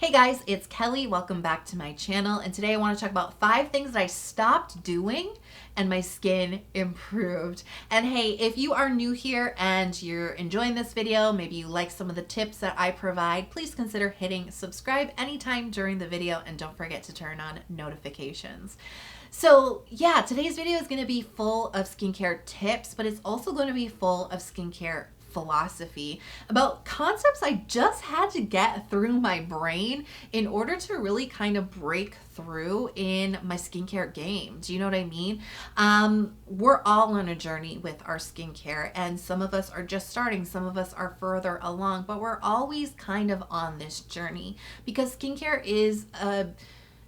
Hey guys, it's Kelly. Welcome back to my channel. And today I want to talk about 5 things that I stopped doing and my skin improved. And hey, if you are new here and you're enjoying this video, maybe you like some of the tips that I provide, please consider hitting subscribe anytime during the video and don't forget to turn on notifications. So yeah, today's video is going to be full of skincare tips, but it's also going to be full of skincare philosophy about concepts I just had to get through my brain in order to really kind of break through in my skincare game. Do you know what I mean? We're all on a journey with our skincare, and some of us are just starting, some of us are further along, but we're always kind of on this journey because skincare is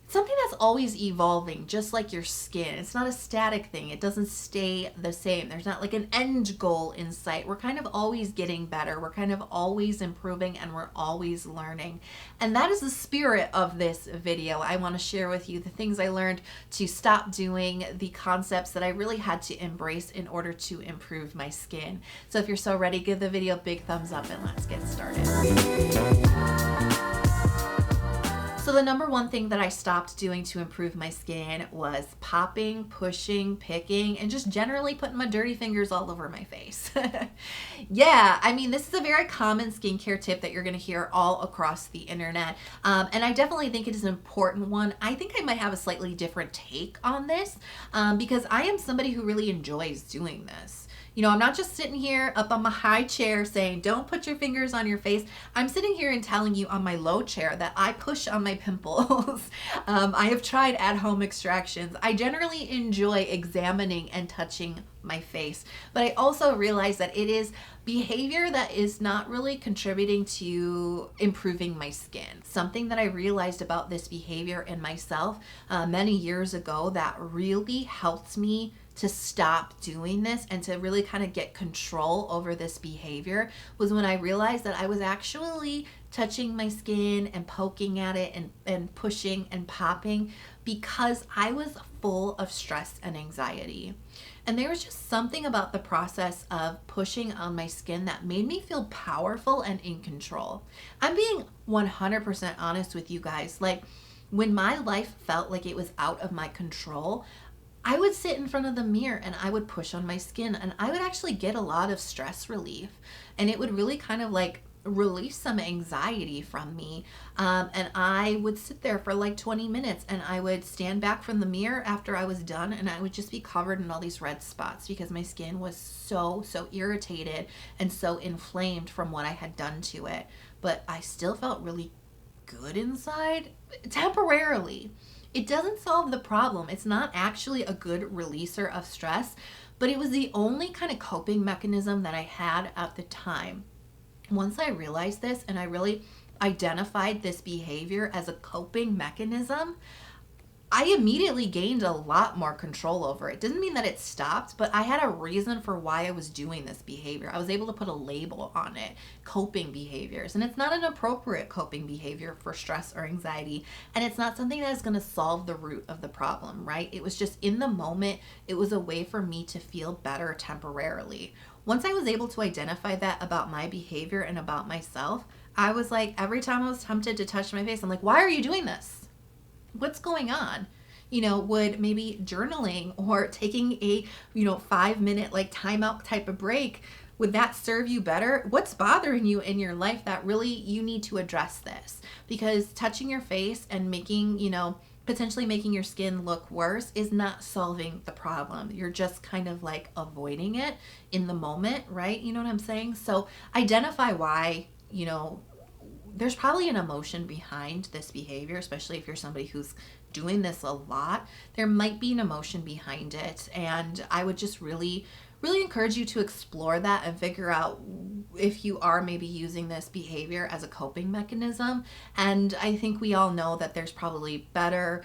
something that's always evolving, just like your skin. It's not a static thing. It doesn't stay the same. There's not like an end goal in sight. We're kind of always getting better. We're kind of always improving, and we're always learning. And that is the spirit of this video. I want to share with you the things I learned to stop doing, the concepts that I really had to embrace in order to improve my skin. So if you're so ready, give the video a big thumbs up and let's get started. So the number one thing that I stopped doing to improve my skin was popping, pushing, picking, and just generally putting my dirty fingers all over my face. Yeah, I mean, this is a very common skincare tip that you're going to hear all across the internet. And I definitely think it is an important one. I think I might have a slightly different take on this because I am somebody who really enjoys doing this. You know, I'm not just sitting here up on my high chair saying, don't put your fingers on your face. I'm sitting here and telling you on my low chair that I push on my pimples. I have tried at-home extractions. I generally enjoy examining and touching my face, but I also realize that it is behavior that is not really contributing to improving my skin. Something that I realized about this behavior in myself many years ago that really helped me to stop doing this and to really kind of get control over this behavior was when I realized that I was actually touching my skin and poking at it and pushing and popping because I was full of stress and anxiety. And there was just something about the process of pushing on my skin that made me feel powerful and in control. I'm being 100% honest with you guys. Like, when my life felt like it was out of my control, I would sit in front of the mirror and I would push on my skin and I would actually get a lot of stress relief, and it would really kind of like release some anxiety from me. And I would sit there for like 20 minutes and I would stand back from the mirror after I was done and I would just be covered in all these red spots because my skin was so irritated and so inflamed from what I had done to it. But I still felt really good inside, temporarily. It doesn't solve the problem. It's not actually a good releaser of stress, but it was the only kind of coping mechanism that I had at the time. Once I realized this and I really identified this behavior as a coping mechanism, I immediately gained a lot more control over it. Didn't mean that it stopped, but I had a reason for why I was doing this behavior. I was able to put a label on it, coping behaviors. And it's not an appropriate coping behavior for stress or anxiety. And it's not something that is going to solve the root of the problem, right? It was just in the moment, it was a way for me to feel better temporarily. Once I was able to identify that about my behavior and about myself, I was like, every time I was tempted to touch my face, I'm like, why are you doing this? What's going on? You know, would maybe journaling or taking a, 5-minute like timeout type of break, would that serve you better? What's bothering you in your life that really you need to address this? Because touching your face and making, potentially making your skin look worse is not solving the problem. You're just kind of like avoiding it in the moment, right? You know what I'm saying? So identify why, there's probably an emotion behind this behavior, especially if you're somebody who's doing this a lot. There might be an emotion behind it, and I would just really encourage you to explore that and figure out if you are maybe using this behavior as a coping mechanism. And I think we all know that there's probably better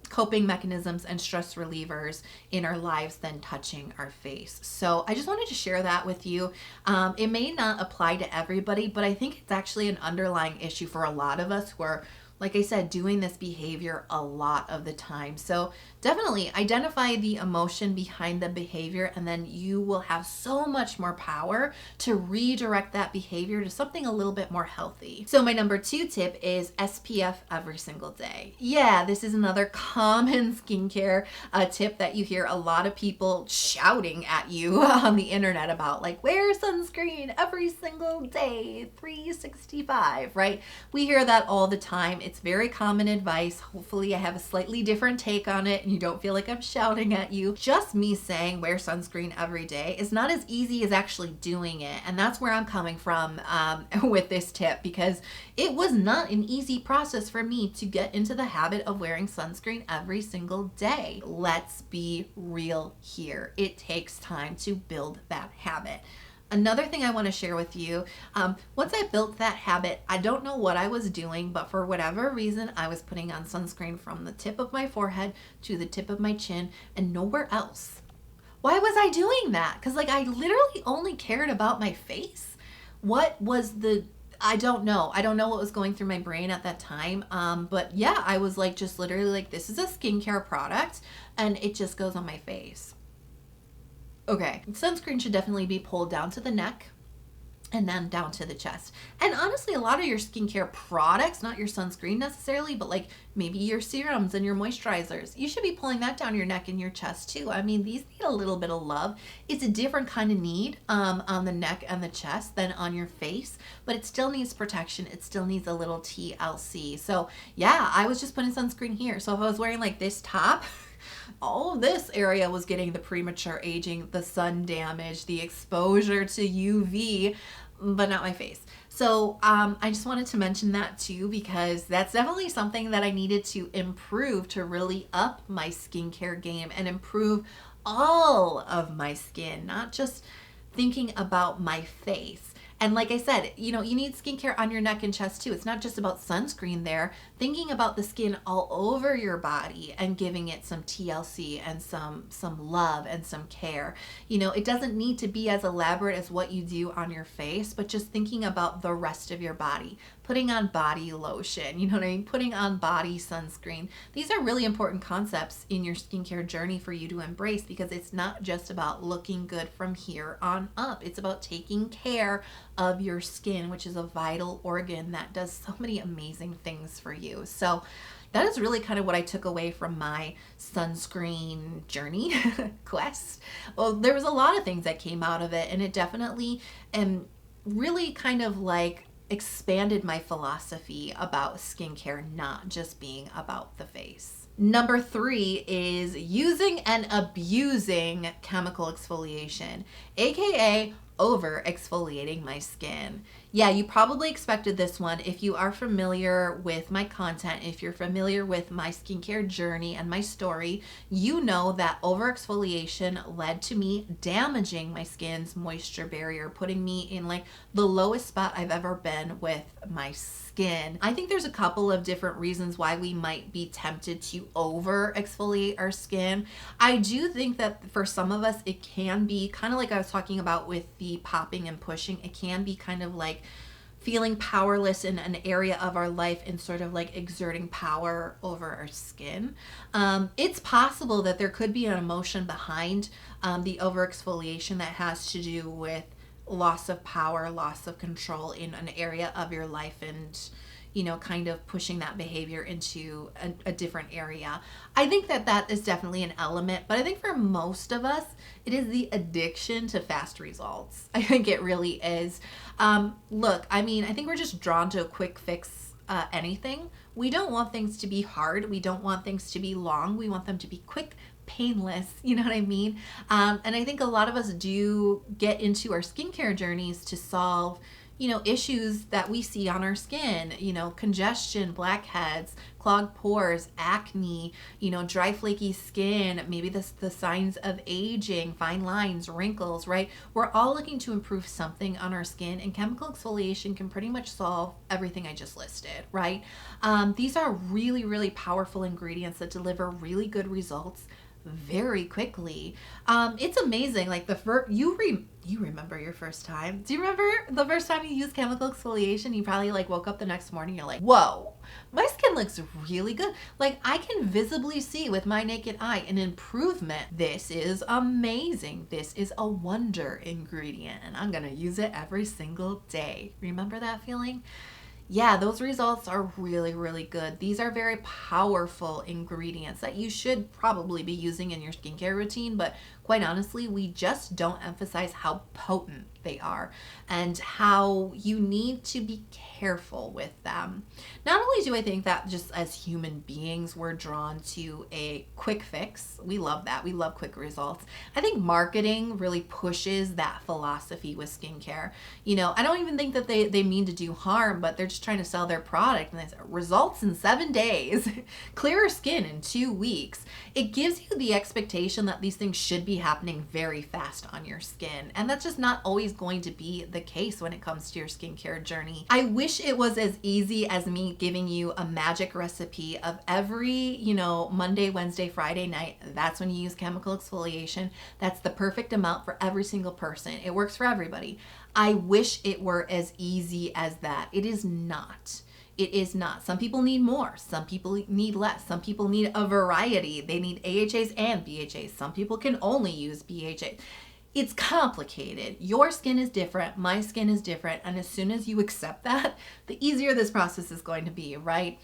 coping mechanisms and stress relievers in our lives than touching our face. So I just wanted to share that with you. It may not apply to everybody, but I think it's actually an underlying issue for a lot of us who are like I said, doing this behavior a lot of the time. So definitely identify the emotion behind the behavior, and then you will have so much more power to redirect that behavior to something a little bit more healthy. So my number 2 tip is SPF every single day. Yeah, this is another common skincare tip that you hear a lot of people shouting at you on the internet about, like, wear sunscreen every single day, 365, right? We hear that all the time. It's very common advice. Hopefully I have a slightly different take on it and you don't feel like I'm shouting at you. Just me saying wear sunscreen every day is not as easy as actually doing it. And that's where I'm coming from with this tip, because it was not an easy process for me to get into the habit of wearing sunscreen every single day. Let's be real here. It takes time to build that habit. Another thing I want to share with you, once I built that habit, I don't know what I was doing, but for whatever reason, I was putting on sunscreen from the tip of my forehead to the tip of my chin and nowhere else. Why was I doing that? Because like I literally only cared about my face. What was I don't know. I don't know what was going through my brain at that time. But yeah, I was like, just literally like, this is a skincare product and it just goes on my face. Okay, sunscreen should definitely be pulled down to the neck and then down to the chest. And honestly, a lot of your skincare products, not your sunscreen necessarily, but like maybe your serums and your moisturizers, you should be pulling that down your neck and your chest too. I mean, these need a little bit of love. It's a different kind of need on the neck and the chest than on your face, but it still needs protection. It still needs a little TLC. So yeah, I was just putting sunscreen here. So if I was wearing like this top, all of this area was getting the premature aging, the sun damage, the exposure to UV, but not my face. So I just wanted to mention that too, because that's definitely something that I needed to improve to really up my skincare game and improve all of my skin, not just thinking about my face. And like I said, you know, you need skincare on your neck and chest too. It's not just about sunscreen there. Thinking about the skin all over your body and giving it some TLC and some love and some care. You know, it doesn't need to be as elaborate as what you do on your face, but just thinking about the rest of your body. Putting on body lotion, you know what I mean? Putting on body sunscreen. These are really important concepts in your skincare journey for you to embrace, because it's not just about looking good from here on up. It's about taking care of your skin, which is a vital organ that does so many amazing things for you. So that is really kind of what I took away from my sunscreen journey quest. Well, there was a lot of things that came out of it, and it definitely really kind of like expanded my philosophy about skincare, not just being about the face. Number 3 is using and abusing chemical exfoliation, aka over exfoliating my skin. Yeah, you probably expected this one if you are familiar with my content, if you're familiar with my skincare journey and my story. You know that over exfoliation led to me damaging my skin's moisture barrier, putting me in like the lowest spot I've ever been with my skin. I think there's a couple of different reasons why we might be tempted to over exfoliate our skin. I do think that for some of us, it can be kind of like I was talking about with the popping and pushing. It can be kind of like feeling powerless in an area of our life and sort of like exerting power over our skin. It's possible that there could be an emotion behind the over exfoliation that has to do with loss of power, loss of control in an area of your life, and you know, kind of pushing that behavior into a different area. I think that that is definitely an element, but I think for most of us, it is the addiction to fast results. I think it really is. Look, I mean, I think we're just drawn to a quick fix anything. We don't want things to be hard. We don't want things to be long. We want them to be quick, painless, you know what I mean? And I think a lot of us do get into our skincare journeys to solve, you know, issues that we see on our skin, you know, congestion, blackheads, clogged pores, acne, you know, dry, flaky skin, maybe the signs of aging, fine lines, wrinkles, right? We're all looking to improve something on our skin, and chemical exfoliation can pretty much solve everything I just listed, right? These are really, really powerful ingredients that deliver really good results very quickly. It's amazing. Like you remember your first time. Do you remember the first time you used chemical exfoliation? You probably like woke up the next morning, you're like, whoa, my skin looks really good. Like I can visibly see with my naked eye an improvement. This is amazing. This is a wonder ingredient and I'm gonna use it every single day. Remember that feeling? Yeah, those results are really, really good. These are very powerful ingredients that you should probably be using in your skincare routine, but quite honestly, we just don't emphasize how potent they are and how you need to be careful with them. Not only do I think that just as human beings, we're drawn to a quick fix. We love that. We love quick results. I think marketing really pushes that philosophy with skincare. You know, I don't even think that they mean to do harm, but they're just trying to sell their product and they say results in 7 days, clearer skin in 2 weeks. It gives you the expectation that these things should be happening very fast on your skin. And that's just not always going to be the case when it comes to your skincare journey. I wish it was as easy as me giving you a magic recipe of every, Monday, Wednesday, Friday night. That's when you use chemical exfoliation. That's the perfect amount for every single person. It works for everybody. I wish it were as easy as that. It is not. It is not. Some people need more. Some people need less. Some people need a variety. They need AHAs and BHAs. Some people can only use BHAs. It's complicated. Your skin is different. My skin is different. And as soon as you accept that, the easier this process is going to be, right?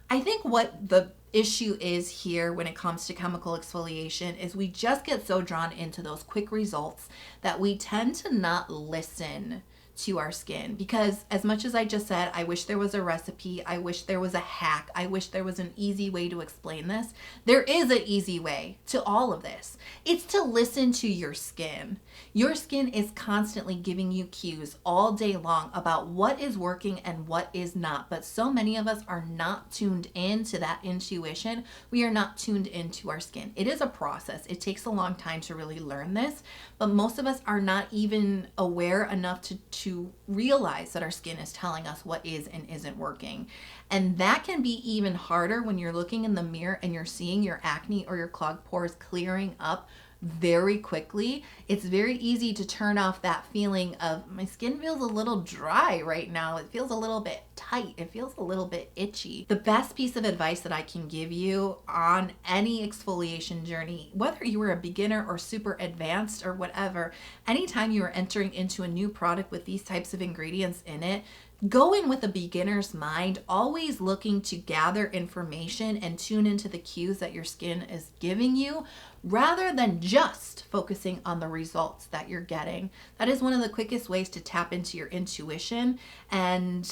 I think what the issue is here when it comes to chemical exfoliation is we just get so drawn into those quick results that we tend to not listen to our skin, because as much as I just said, I wish there was a recipe, I wish there was a hack, I wish there was an easy way to explain this. There is an easy way to all of this. It's to listen to your skin. Your skin is constantly giving you cues all day long about what is working and what is not. But so many of us are not tuned into that intuition. We are not tuned into our skin. It is a process. It takes a long time to really learn this, but most of us are not even aware enough to realize that our skin is telling us what is and isn't working. And that can be even harder when you're looking in the mirror and you're seeing your acne or your clogged pores clearing up very quickly. It's very easy to turn off that feeling of my skin feels a little dry right now. It feels a little bit tight. It feels a little bit itchy. The best piece of advice that I can give you on any exfoliation journey, whether you were a beginner or super advanced or whatever, anytime you are entering into a new product with these types of ingredients in it, go in with a beginner's mind, always looking to gather information and tune into the cues that your skin is giving you, rather than just focusing on the results that you're getting. That is one of the quickest ways to tap into your intuition and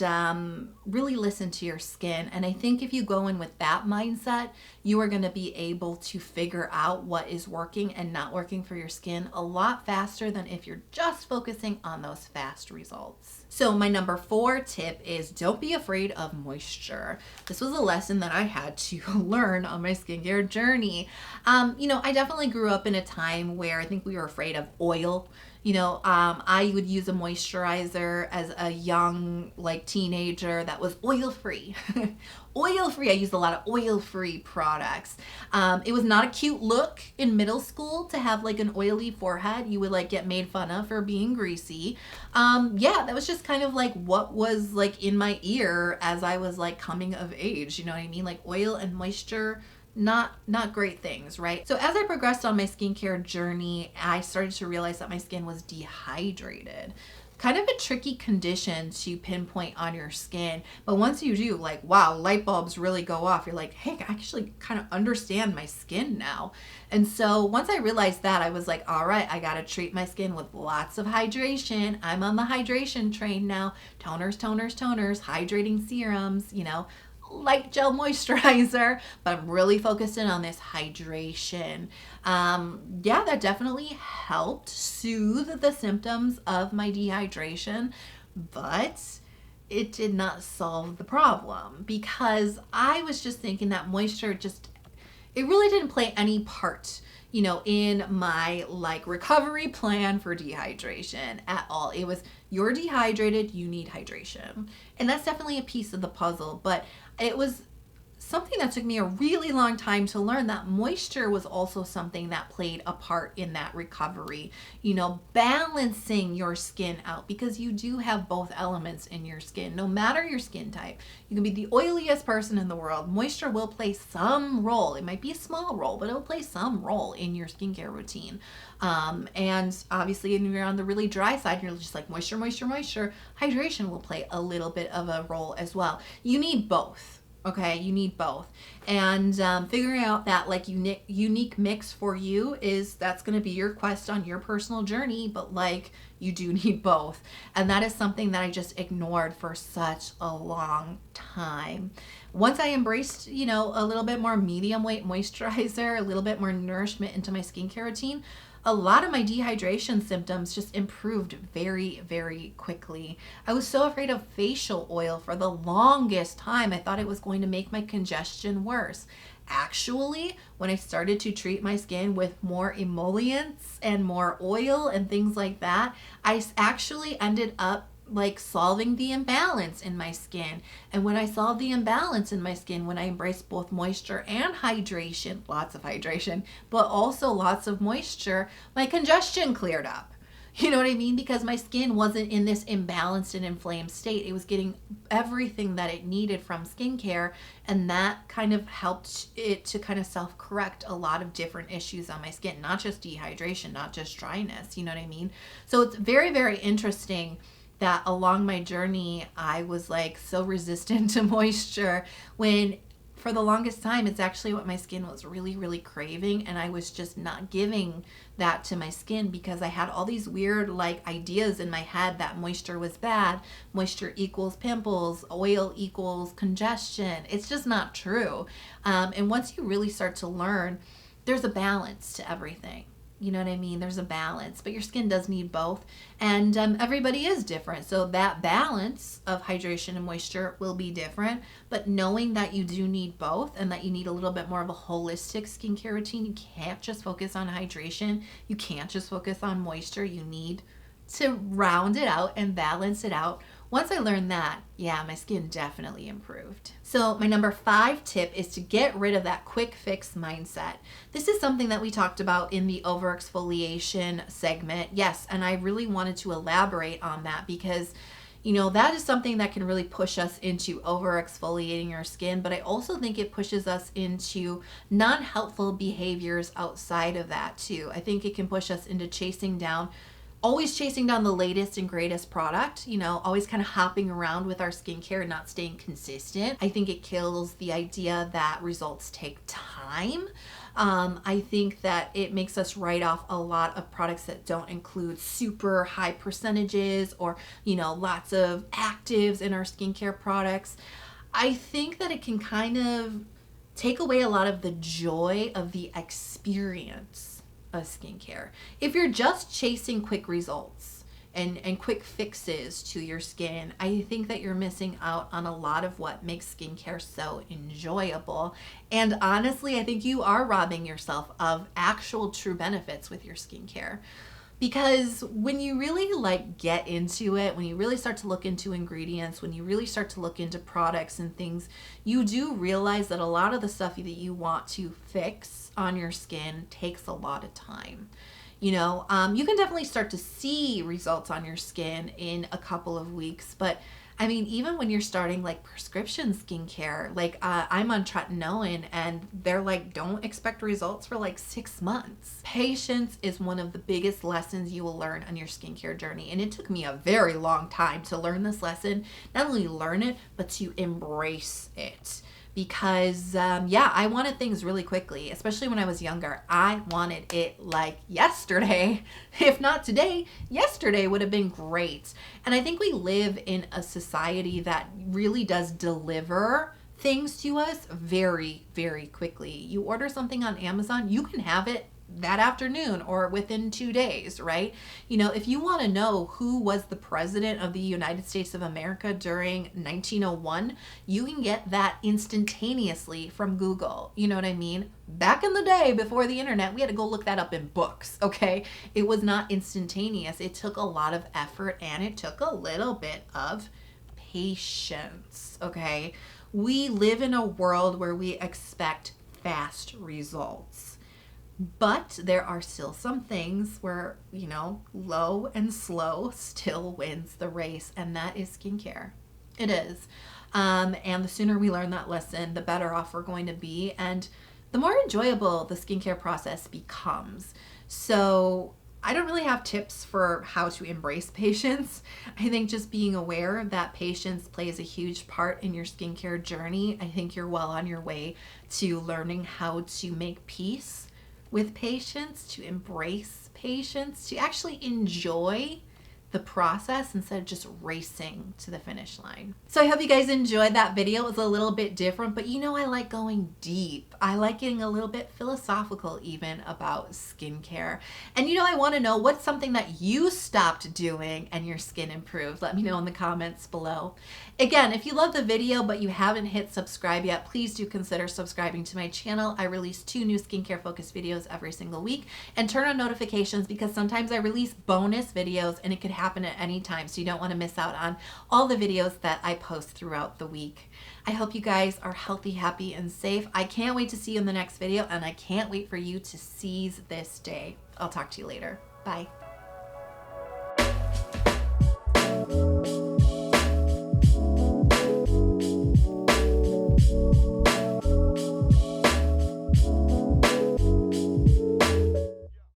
really listen to your skin. And I think if you go in with that mindset, you are going to be able to figure out what is working and not working for your skin a lot faster than if you're just focusing on those fast results. So my number 4 tip is don't be afraid of moisture. This was a lesson that I had to learn on my skincare journey. I definitely grew up in a time where I think we were afraid of oil. I would use a moisturizer as a young, teenager that was oil-free. Oil-free. I used a lot of oil-free products. It was not a cute look in middle school to have an oily forehead. You would get made fun of for being greasy. That was just kind of what was in my ear as I was coming of age. You know what I mean? Oil and moisture, not great things, right? So as I progressed on my skincare journey, I started to realize that my skin was dehydrated. Kind of a tricky condition to pinpoint on your skin, but once you do, wow, light bulbs really go off. You're like, hey, I actually kind of understand my skin now. And so once I realized that, I was like, all right, I gotta treat my skin with lots of hydration. I'm on the hydration train now. Toners, hydrating serums, light gel moisturizer, but I'm really focused in on this hydration. That definitely helped soothe the symptoms of my dehydration, but it did not solve the problem, because I was just thinking that moisture it really didn't play any part in my recovery plan for dehydration at all. It was, you're dehydrated, you need hydration. And that's definitely a piece of the puzzle, but it was something that took me a really long time to learn, that moisture was also something that played a part in that recovery. Balancing your skin out, because you do have both elements in your skin. No matter your skin type, you can be the oiliest person in the world, moisture will play some role. It might be a small role, but it'll play some role in your skincare routine. And obviously, when you're on the really dry side, you're just like moisture, moisture, moisture. Hydration will play a little bit of a role as well. You need both. Okay, you need both. And figuring out that like unique mix for you that's going to be your quest on your personal journey, but like you do need both. And that is something that I just ignored for such a long time. Once I embraced, a little bit more medium weight moisturizer, a little bit more nourishment into my skincare routine, a lot of my dehydration symptoms just improved very, very quickly. I was so afraid of facial oil for the longest time. I thought it was going to make my congestion worse. Actually, when I started to treat my skin with more emollients and more oil and things like that, I actually ended up like solving the imbalance in my skin. And when I solved the imbalance in my skin, when I embraced both moisture and hydration, lots of hydration, but also lots of moisture, my congestion cleared up. You know what I mean? Because my skin wasn't in this imbalanced and inflamed state. It was getting everything that it needed from skincare, and that kind of helped it to kind of self-correct a lot of different issues on my skin, not just dehydration, not just dryness, you know what I mean? So it's very, very interesting that along my journey, I was like so resistant to moisture when for the longest time, it's actually what my skin was really, really craving. And I was just not giving that to my skin because I had all these weird like ideas in my head that moisture was bad. Moisture equals pimples, oil equals congestion. It's just not true. And once you really start to learn, there's a balance to everything. You know what I mean? There's a balance, but your skin does need both. And everybody is different. So that balance of hydration and moisture will be different. But knowing that you do need both and that you need a little bit more of a holistic skincare routine, you can't just focus on hydration. You can't just focus on moisture. You need to round it out and balance it out. Once I learned that, yeah, my skin definitely improved. So my number 5 tip is to get rid of that quick fix mindset. This is something that we talked about in the over exfoliation segment. Yes, and I really wanted to elaborate on that because that is something that can really push us into over exfoliating our skin, but I also think it pushes us into non-helpful behaviors outside of that too. I think it can push us into always chasing down the latest and greatest product, always kind of hopping around with our skincare and not staying consistent. I think it kills the idea that results take time. I think that it makes us write off a lot of products that don't include super high percentages or, lots of actives in our skincare products. I think that it can kind of take away a lot of the joy of the experience of skincare. If you're just chasing quick results and quick fixes to your skin, I think that you're missing out on a lot of what makes skincare so enjoyable. And honestly, I think you are robbing yourself of actual true benefits with your skincare. Because when you really get into it, when you really start to look into ingredients, when you really start to look into products and things, you do realize that a lot of the stuff that you want to fix on your skin takes a lot of time. You can definitely start to see results on your skin in a couple of weeks, but I mean, even when you're starting prescription skincare, I'm on tretinoin and they're don't expect results for 6 months. Patience is one of the biggest lessons you will learn on your skincare journey. And it took me a very long time to learn this lesson, not only learn it, but to embrace it. Because, I wanted things really quickly, especially when I was younger. I wanted it yesterday. If not today, yesterday would have been great. And I think we live in a society that really does deliver things to us very, very quickly. You order something on Amazon, you can have it that afternoon or within 2 days, right? If you want to know who was the president of the United States of America during 1901, you can get that instantaneously from Google. You know what I mean? Back in the day before the internet, we had to go look that up in books, okay? It was not instantaneous. It took a lot of effort and it took a little bit of patience, okay? We live in a world where we expect fast results. But there are still some things where, you know, low and slow still wins the race, and that is skincare. It is. And the sooner we learn that lesson, the better off we're going to be, and the more enjoyable the skincare process becomes. So I don't really have tips for how to embrace patience. I think just being aware that patience plays a huge part in your skincare journey. I think you're well on your way to learning how to make peace with patience, to embrace patience, to actually enjoy the process instead of just racing to the finish line. So I hope you guys enjoyed that video. It was a little bit different, but you know I like going deep. I like getting a little bit philosophical even about skincare. And you know, I want to know what's something that you stopped doing and your skin improved. Let me know in the comments below. Again, if you love the video but you haven't hit subscribe yet, please do consider subscribing to my channel. I release 2 new skincare focused videos every single week, and turn on notifications because sometimes I release bonus videos and it could happen at any time, so you don't want to miss out on all the videos that I post throughout the week. I hope you guys are healthy, happy, and safe. I can't wait to see you in the next video, and I can't wait for you to seize this day. I'll talk to you later. Bye.